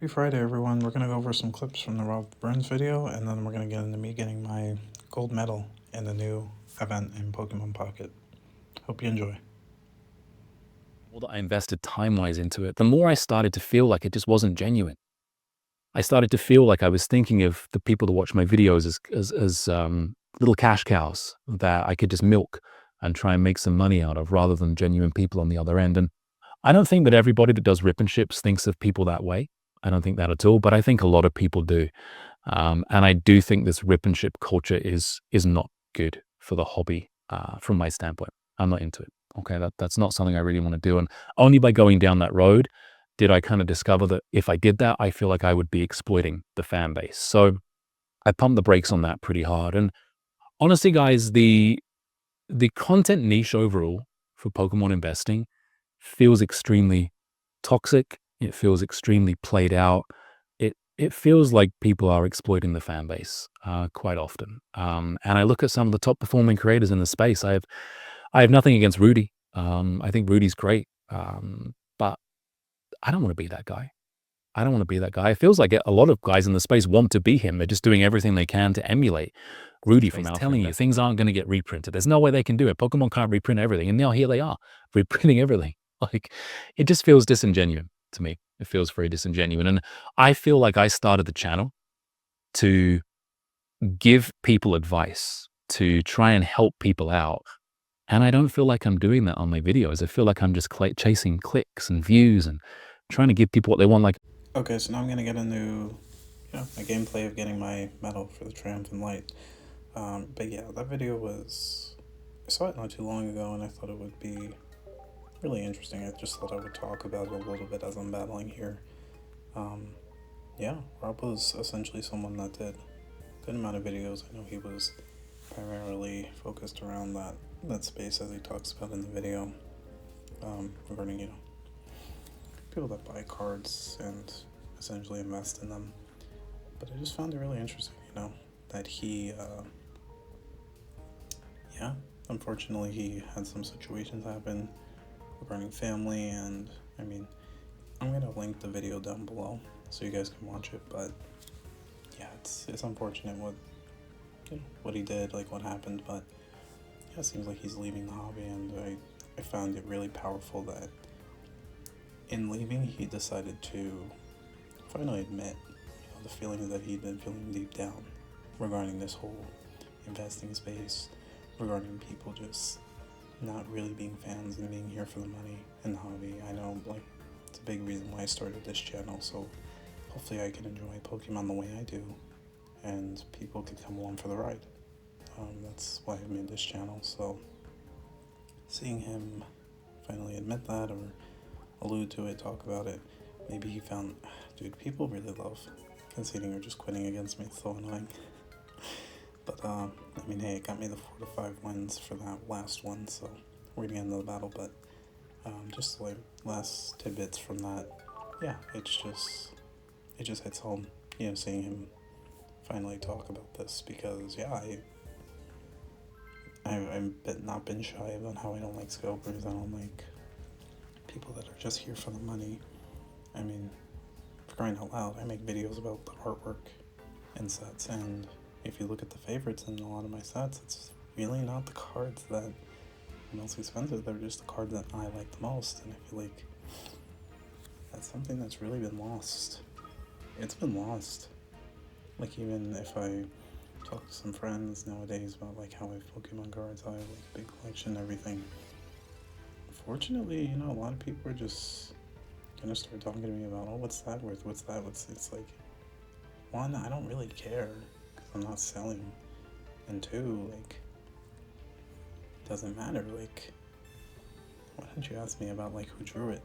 Happy Friday, everyone. We're going to go over some clips from the Rob Burns video, and then we're going to get into me getting my gold medal in the new event in Pokemon Pocket. Hope you enjoy. The more that I invested time-wise into it, the more I started to feel like it just wasn't genuine. I started to feel like I was thinking of the people that watch my videos as little cash cows that I could just milk and try and make some money out of, rather than genuine people on the other end. And I don't think that everybody that does rip and ships thinks of people that way. I don't think that at all, but I think a lot of people do. And I do think this rip and ship culture is not good for the hobby, from my standpoint. I'm not into it. Okay, that's not something I really want to do. And only by going down that road did I kind of discover that if I did that, I feel like I would be exploiting the fan base. So I pumped the brakes on that pretty hard. And honestly, guys, the content niche overall for Pokemon investing feels extremely toxic. It feels extremely played out. It feels like people are exploiting the fan base quite often. And I look at some of the top performing creators in the space. I have nothing against Rudy. I think Rudy's great. But I don't want to be that guy. I don't want to be that guy. It feels like a lot of guys in the space want to be him. They're just doing everything they can to emulate Rudy from Alpha. Telling you things aren't going to get reprinted. There's no way they can do it. Pokemon can't reprint everything. And now here they are reprinting everything. Like, it just feels disingenuous to me. It feels very disingenuous. And I feel like I started the channel to give people advice, to try and help people out. And I don't feel like I'm doing that on my videos. I feel like I'm just chasing clicks and views and trying to give people what they want. Like, Okay, so now I'm going to get into my gameplay of getting my medal for the Triumphant Light. But yeah, that video was... I saw it not too long ago, and I thought it would be really interesting. I just thought I would talk about it a little bit as I'm battling here. Yeah, Rob was essentially someone that did a good amount of videos. I know he was primarily focused around that space, as he talks about in the video, regarding people that buy cards and essentially invest in them. But I just found it really interesting, that he yeah, unfortunately he had some situations happen regarding family, and I mean, I'm gonna link the video down below so you guys can watch it. But yeah, it's unfortunate what he did, like what happened. But yeah, it seems like he's leaving the hobby, and I found it really powerful that in leaving he decided to finally admit the feelings that he'd been feeling deep down regarding this whole investing space, regarding people just not really being fans and being here for the money and the hobby. I know, like, it's a big reason why I started this channel, so hopefully I can enjoy Pokemon the way I do, and people can come along for the ride. That's why I made this channel, so seeing him finally admit that, or allude to it, talk about it, maybe he found, dude, people really love conceding or just quitting against me. It's so annoying. But I mean, hey, it got me the 4 to 5 wins for that last one, so we're gonna get into the battle. But just like last tidbits from that, yeah, it just hits home, seeing him finally talk about this, because yeah, I've not been shy about how I don't like scalpers. I don't like people that are just here for the money. I mean, for crying out loud, I make videos about the artwork and sets, and if you look at the favorites in a lot of my sets, it's really not the cards that are most expensive. They're just the cards that I like the most, and I feel like that's something that's really been lost. It's been lost. Like, even if I talk to some friends nowadays about like how I have Pokemon cards, how I have like a big collection and everything, unfortunately, a lot of people are just gonna start talking to me about, oh, what's that worth? What's that? It's like, one, I don't really care because I'm not selling, and two, like, it doesn't matter. Like, why don't you ask me about like who drew it,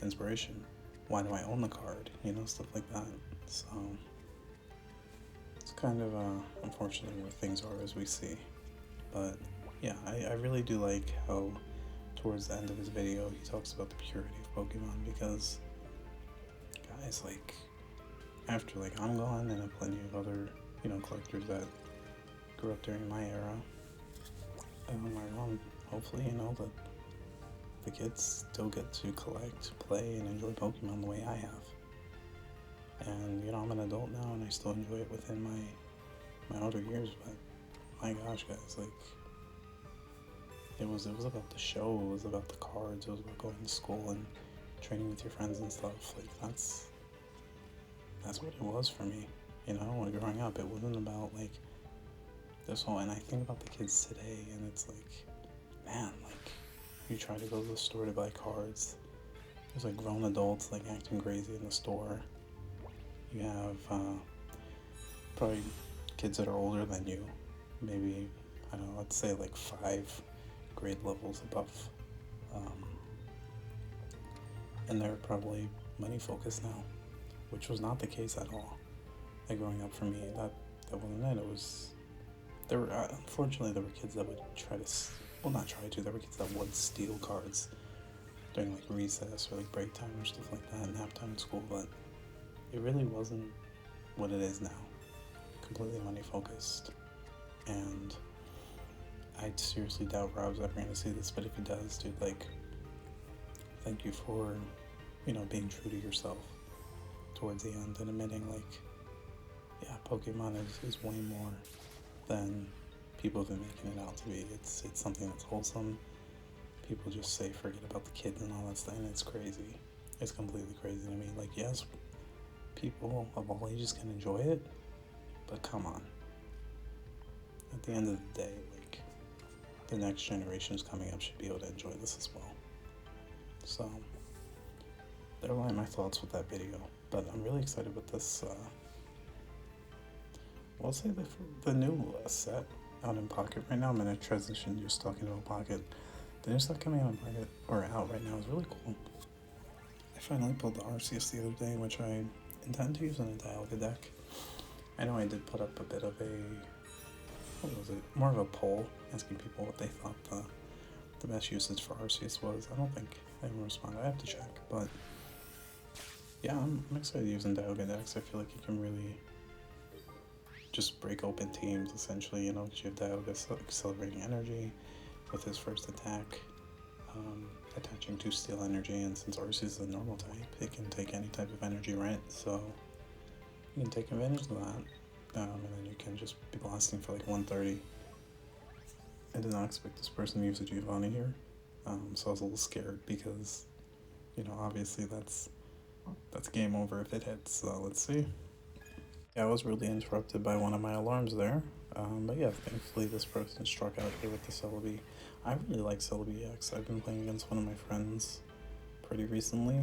inspiration? Why do I own the card? Stuff like that. So it's kind of unfortunately where things are, as we see. But yeah, I really do like how towards the end of his video he talks about the purity of Pokemon, because guys, like, after like I'm gone and plenty of other collectors that grew up during my era, hopefully that the kids still get to collect, play, and enjoy Pokemon the way I have. And, you know, I'm an adult now and I still enjoy it within my older years, but my gosh, guys, like, it was about the show, it was about the cards, it was about going to school and training with your friends and stuff. Like, that's what it was for me, you know, when growing up. It wasn't about, like, this whole, and I think about the kids today, and it's like, man, like, you try to go to the store to buy cards, there's like grown adults like acting crazy in the store. You have probably kids that are older than you, maybe, I don't know, let's say like 5 grade levels above, um, and they're probably money focused now, which was not the case at all. Like growing up for me, that wasn't it. It was, there were unfortunately there were kids that would try to, well, not try to, there were kids that would steal cards during like recess or like break time or stuff like that, nap time in school, but it really wasn't what it is now. Completely money focused. And I seriously doubt Rob's ever gonna see this, but if he does, dude, like, thank you for, you know, being true to yourself towards the end and admitting, like, yeah, Pokemon is way more than people have been making it out to be. It's something that's wholesome. People just say forget about the kids and all that stuff, and it's crazy. It's completely crazy to me. Like, yes, people of all ages can enjoy it, but come on. At the end of the day, like, the next generations coming up should be able to enjoy this as well. So, there are my thoughts with that video, but I'm really excited with this, well, I'll say the new set out in Pocket right now. I'm in a transition just talking about Pocket. The new stuff coming out in Pocket, or out right now, is really cool. I finally pulled the Arceus the other day, which I intend to use in a Dialga deck. I know I did put up a bit of a, what was it, more of a poll, asking people what they thought the best usage for Arceus was. I don't think anyone responded. I have to check, but yeah, I'm excited using Dialga decks. I feel like you can really just break open teams, essentially, you know, because you have Dialga accelerating energy with his first attack, attaching to steel energy, and since Arceus is a normal type, it can take any type of energy, right? So you can take advantage of that, and then you can just be blasting for like 130. I did not expect this person to use a Giovanni here, so I was a little scared because, you know, obviously that's game over if it hits, so let's see. Yeah, I was really interrupted by one of my alarms there, but yeah, thankfully this person struck out here with the Celebi. I really like Celebi X. I've been playing against one of my friends pretty recently.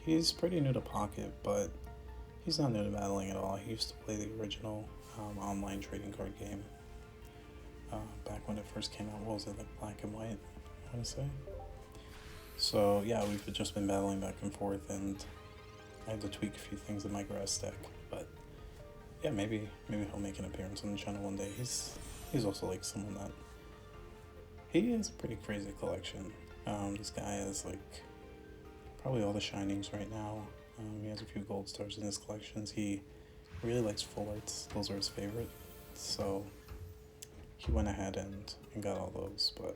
He's pretty new to Pocket, but he's not new to battling at all. He used to play the original online trading card game back when it first came out. What was it, like Black and White, I want to say? So yeah, we've just been battling back and forth, and I had to tweak a few things in my grass deck, but yeah, maybe he'll make an appearance on the channel one day. He's also like someone that, he has a pretty crazy collection. This guy has like probably all the shinings right now. He has a few gold stars in his collections. He really likes full arts. Those are his favorite. So he went ahead and got all those. But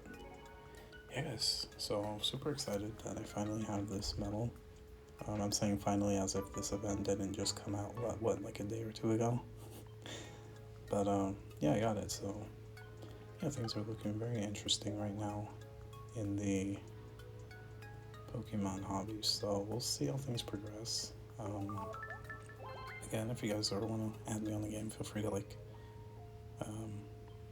yeah, guys, so I'm super excited that I finally have this medal. I'm saying finally as if this event didn't just come out, what, like a day or two ago? But yeah, I got it, so yeah, things are looking very interesting right now in the Pokemon hobby, so we'll see how things progress. Again, if you guys ever want to add me on the game, feel free to, like,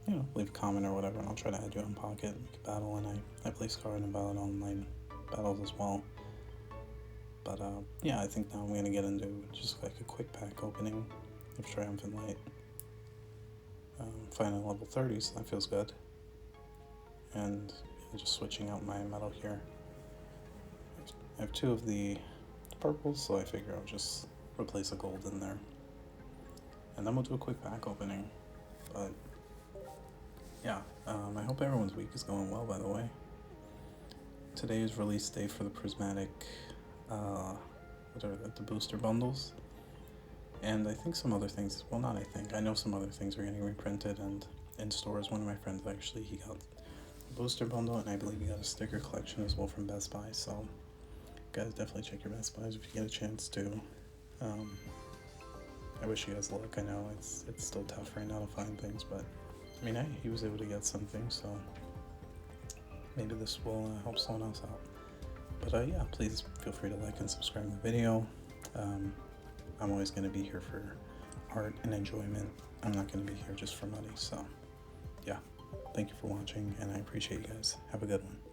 you know, leave a comment or whatever, and I'll try to add you on Pocket. We can battle, and I place card and battle online battles as well. But yeah, I think now I'm going to get into just like a quick pack opening of Triumphant Light. Finally level 30, so that feels good. And just switching out my metal here. I have 2 of the purples, so I figure I'll just replace a gold in there. And then we'll do a quick pack opening. But yeah, I hope everyone's week is going well, by the way. Today is release day for the prismatic, what are the booster bundles. And I think some other things, well, not I think, I know some other things are getting reprinted and in stores. One of my friends actually, he got a booster bundle, and I believe he got a sticker collection as well from Best Buy. So guys, definitely check your Best Buys if you get a chance to. I wish you guys luck. I know it's still tough right now to find things, but I mean, hey, he was able to get something, so maybe this will help someone else out. But yeah, please feel free to like and subscribe to the video. I'm always going to be here for art and enjoyment. I'm not going to be here just for money. So yeah, thank you for watching, and I appreciate you guys. Have a good one.